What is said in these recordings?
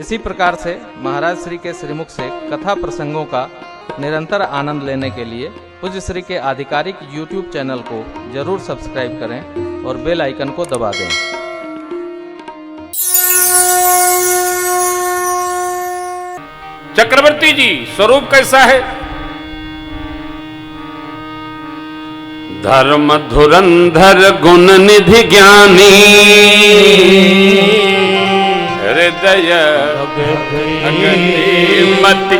इसी प्रकार से महाराज श्री के श्रीमुख से कथा प्रसंगों का निरंतर आनंद लेने के लिए पूज्य श्री के आधिकारिक YouTube चैनल को जरूर सब्सक्राइब करें और बेल आइकन को दबा दें। चक्रवर्ती जी स्वरूप कैसा है? धर्म धुरंधर गुण निधि ज्ञानी हृदय मति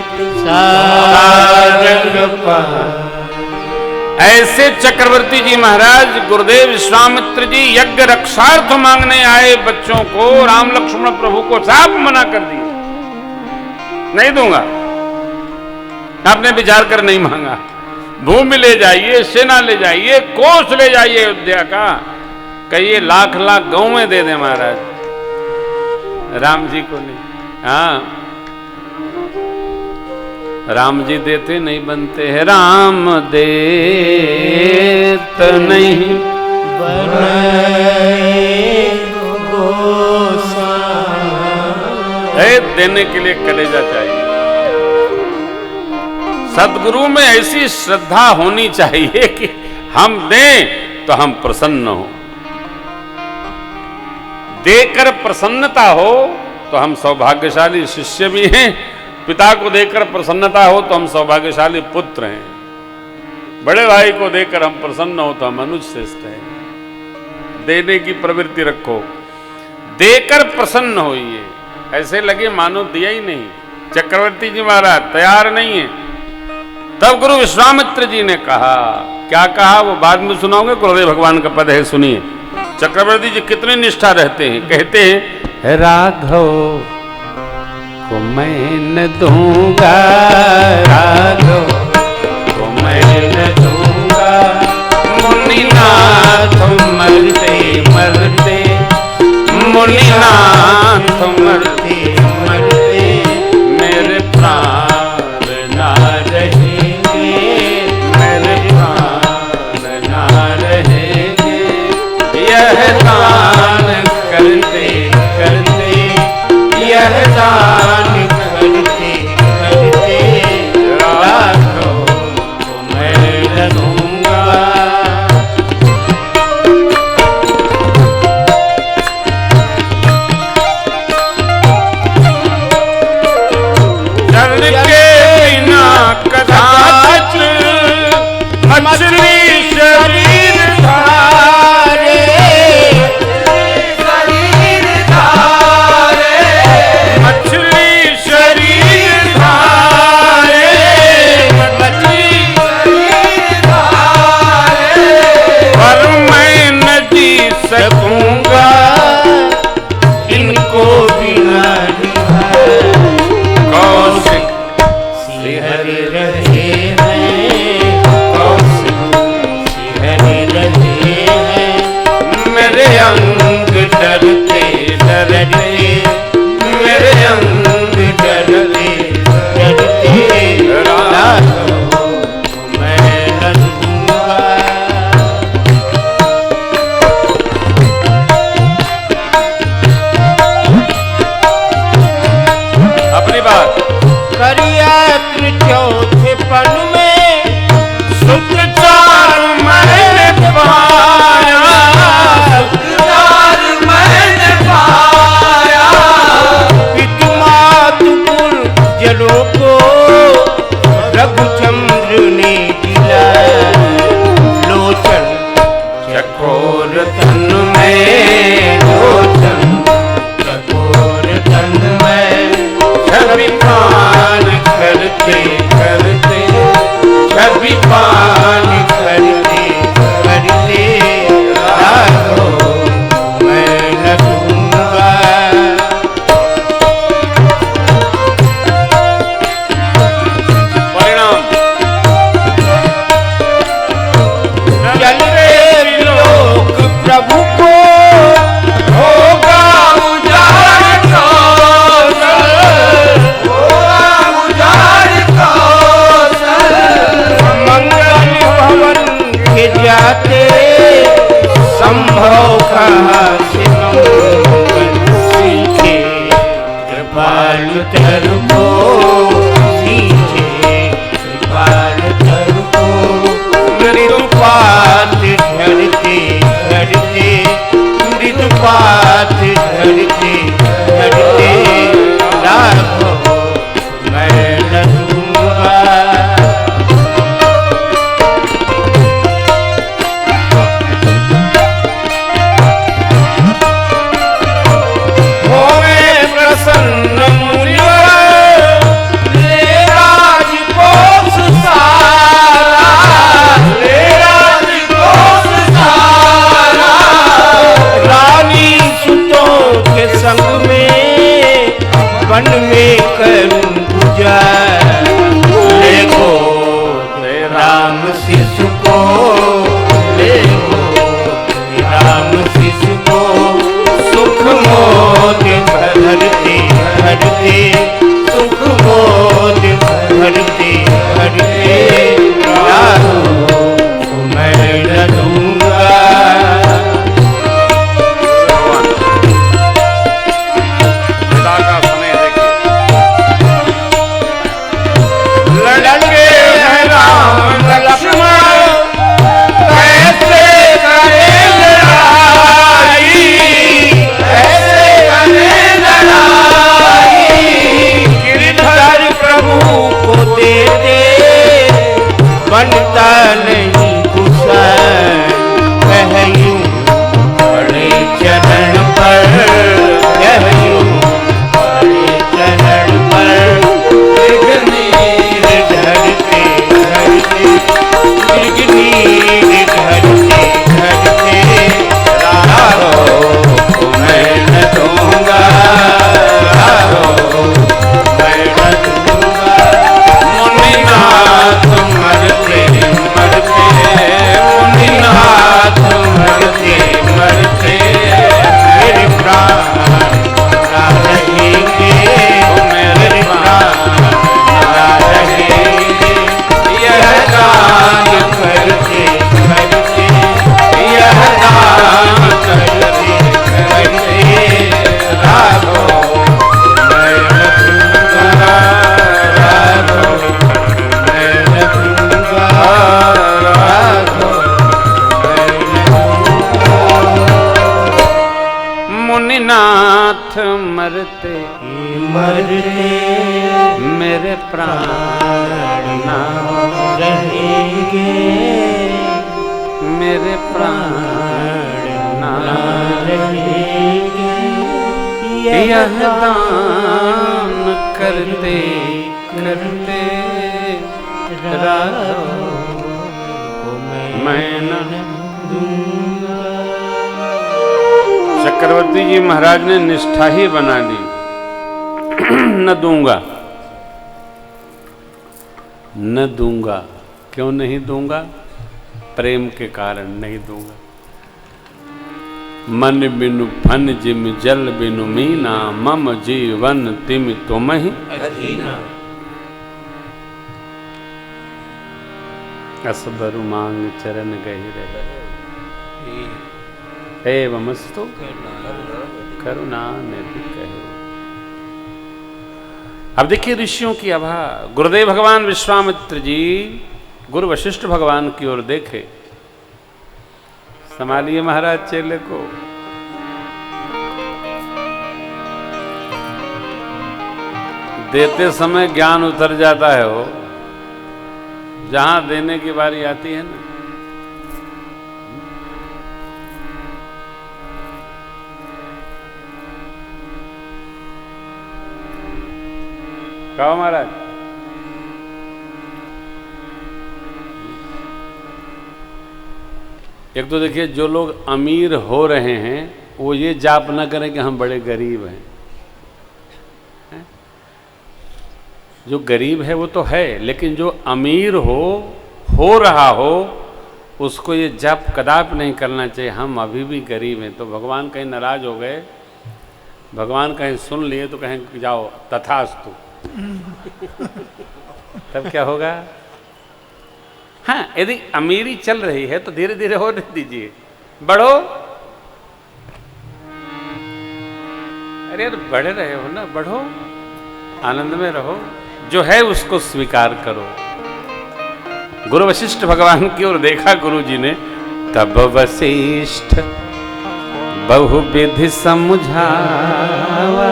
ऐसे चक्रवर्ती जी महाराज गुरुदेव विश्वामित्र जी यज्ञ रक्षार्थ मांगने आए बच्चों को राम लक्ष्मण प्रभु को साफ मना कर दिया, नहीं दूंगा। आपने विचार कर नहीं मांगा। भूमि ले जाइए, सेना ले जाइए, कोष ले जाइए अयोध्या का, कहिए लाख लाख गौवें दे दे महाराज, राम जी को नहीं। हाँ, राम जी देते नहीं बनते हैं, राम देत नहीं देने के लिए कलेजा चाहिए। सदगुरु में ऐसी श्रद्धा होनी चाहिए कि हम दें तो हम प्रसन्न हो, देकर प्रसन्नता हो तो हम सौभाग्यशाली शिष्य भी हैं, पिता को देकर प्रसन्नता हो तो हम सौभाग्यशाली पुत्र हैं, बड़े भाई को देकर हम प्रसन्न हो तो हम मनुष्य श्रेष्ठ हैं। देने की प्रवृत्ति रखो, देकर प्रसन्न होइए, ऐसे लगे मानो दिया ही नहीं। चक्रवर्ती जी महाराज तैयार नहीं है। तब गुरु विश्वामित्र जी ने कहा, क्या कहा वो बाद में सुनाओगे, गुरुदेव भगवान का पद है, सुनिए। चक्रवर्ती जी कितनी निष्ठा रहते हैं, कहते हैं राघव को मैं न दूंगा, राघव को मैं न दूंगा, मुनिनाथ मरते मरते, मुनिनाथ मरते मरते मेरे प्राण ना रहेंगे, मेरे प्राण ना रहेंगे, यह दान करते करते, यह दान करते करते राघव को मैं न दूंगा। जल के बिना कदाच मछली शरीर धारे, शरीर धारे, मछली शरीर धारे, मछली शरीर धारे, पर मैं न जी सकूंगा इनको बिना निभाए। कौशिक श्रीहरि रहे हैं, कौशिक श्रीहरि रहे हैं, मेरे अंग डरते डरते, मेरे अंग डरते डरते राघव को मैं न दूंगा। अपनी बात करिया चौथे पन में सुख चार मैंने पाया, सुख चार मैंने पाया, पितु मातु कुल जलों को रघुचंद्र ने दिलाया, लोचन चकोर तन में, लोचन चकोर तन में, छवि पान करते करते, छवि पान करते करते राघव मैं न दूंगा। परिणाम चलते लोक प्रभु को होगा उजाड़ कौशल, होगा उजाड़ कौशल, मंगल कृपाल तर को सींचे कृपाल तर को मृदुपात झड़ते झड़ते मृदुपात झड़ते झड़ते लाखों मैं न दूंगा। प्रसन्न मुनिवर ले राजकोष सारा, ले राजकोष सारा, रानी सुतों के संग में वन में करूं गुजर, ले गो राम शिशु को, ले गो राम शिशु को, सुख मोद भरते भरते सुख मोद भरते भरते राहों मैं न दूंगा। पिता का स्नेह देखिए। लड़के हैं राम लक्ष्मण कैसे करें लड़ाई, कैसे करें लड़ाई, गिरधर प्रभु को दे दे बनता नहीं कुशल, कहियूं बड़े चरण पर, कहियूं बड़े चरण पर गिरनीर धरते धरते, गिरनीर धरते धरते राहों को मैं न दूंगा, राहों मैं न दूंगा। मुनिनाथ मरते मरते, मुनिनाथ मरते मरते मेरे प्राण ना रहेंगे, मेरे प्राण ना रहेंगे। यह दान करते करते, यह दान करते करते राघव मैं न दूंगा, राघव मैं न दूंगा, राघव मैं न दूंगा। मुनिनाथ मरते मरते मेरे प्राण ना रहेंगे, मेरे प्राण ना रहेंगे। यह दान करते करते राहों को मैं न दूंगा। चक्रवर्ती जी महाराज ने निष्ठा ही बना दी। न दूंगा, न दूंगा। क्यों नहीं दूंगा? प्रेम के कारण नहीं दूंगा। मन बिनु फन जिम जल बिनु मीना, मम जीवन तिम तुम ही अधीना। असबरु मांग चरण गहिर एवमस्तु करुणा निधि कहे। अब देखिए ऋषियों की आभा। गुरुदेव भगवान विश्वामित्र जी गुरु वशिष्ठ भगवान की ओर देखे। संभालिए महाराज चेले को। देते समय ज्ञान उतर जाता है, हो जहां देने की बारी आती है ना, कहो महाराज। एक तो देखिए, जो लोग अमीर हो रहे हैं वो ये जाप ना करें कि हम बड़े गरीब हैं। जो गरीब है वो तो है, लेकिन जो अमीर हो रहा हो, उसको ये जप कदापि नहीं करना चाहिए हम अभी भी गरीब हैं। तो भगवान कहीं नाराज हो गए, भगवान कहीं सुन लिए तो कहें जाओ तथास्तु। तब क्या होगा? हाँ, यदि अमीरी चल रही है तो धीरे धीरे होने दीजिए, बढ़ो। अरे यार बढ़ रहे हो ना, बढ़ो। आनंद में रहो, जो है उसको स्वीकार करो। गुरु वशिष्ठ भगवान की ओर देखा गुरु जी ने, तब वशिष्ठ बहुविधि समझावा,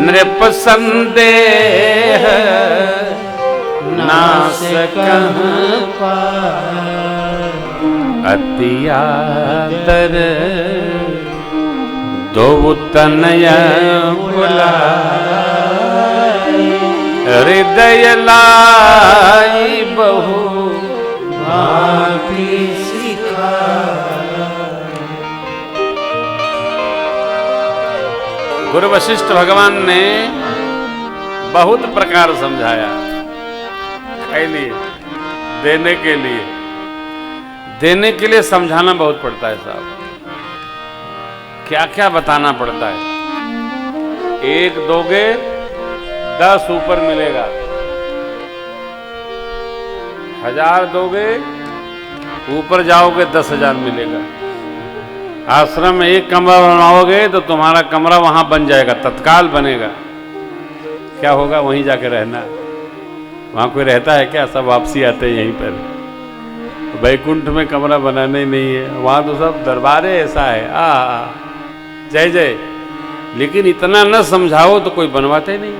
नृप संदेह नास कहाँ अति आदर, दो तनय बुलाए, हृदय लाई बहु भांति सिखाए। गुरु वशिष्ठ भगवान ने बहुत प्रकार समझाया, के लिए देने के लिए समझाना बहुत पड़ता है साहब, क्या क्या बताना पड़ता है। एक दोगे 10 ऊपर मिलेगा, 1000 दोगे ऊपर जाओगे 10,000 मिलेगा। आश्रम में एक कमरा बनाओगे तो तुम्हारा कमरा वहां बन जाएगा, तत्काल बनेगा। क्या होगा? वहीं जाके रहना। वहां कोई रहता है क्या? सब वापसी आते हैं यहीं पर। वैकुंठ में कमरा बनाना ही नहीं है, वहां तो सब दरबारे ऐसा है। जय जय। लेकिन इतना न समझाओ तो कोई बनवाते ही नहीं।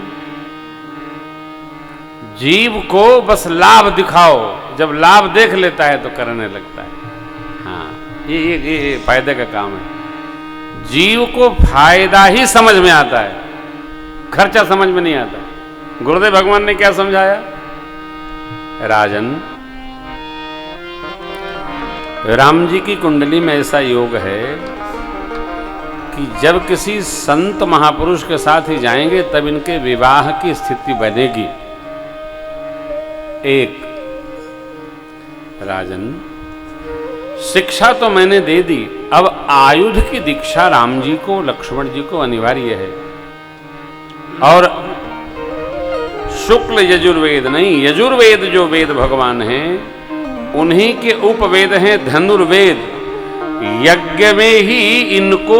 जीव को बस लाभ दिखाओ, जब लाभ देख लेता है तो करने लगता है। हाँ, ये फायदे का काम है। जीव को फायदा ही समझ में आता है, खर्चा समझ में नहीं आता। गुरुदेव भगवान ने क्या समझाया? राजन, राम जी की कुंडली में ऐसा योग है कि जब किसी संत महापुरुष के साथ ही जाएंगे तब इनके विवाह की स्थिति बनेगी। एक, राजन, शिक्षा तो मैंने दे दी, अब आयुध की दीक्षा राम जी को, लक्ष्मण जी को अनिवार्य है। और शुक्ल यजुर्वेद नहीं, यजुर्वेद जो वेद भगवान हैं उन्हीं के उपवेद हैं धनुर्वेद। यज्ञ में ही इनको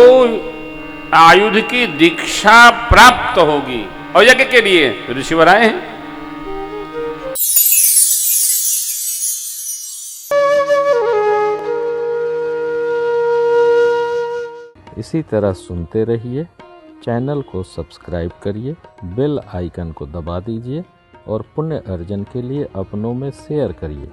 आयुध की दीक्षा प्राप्त होगी। और यज्ञ के लिए ऋषिवर आए हैं। इसी तरह सुनते रहिए, चैनल को सब्सक्राइब करिए, बेल आइकन को दबा दीजिए और पुण्य अर्जन के लिए अपनों में शेयर करिए।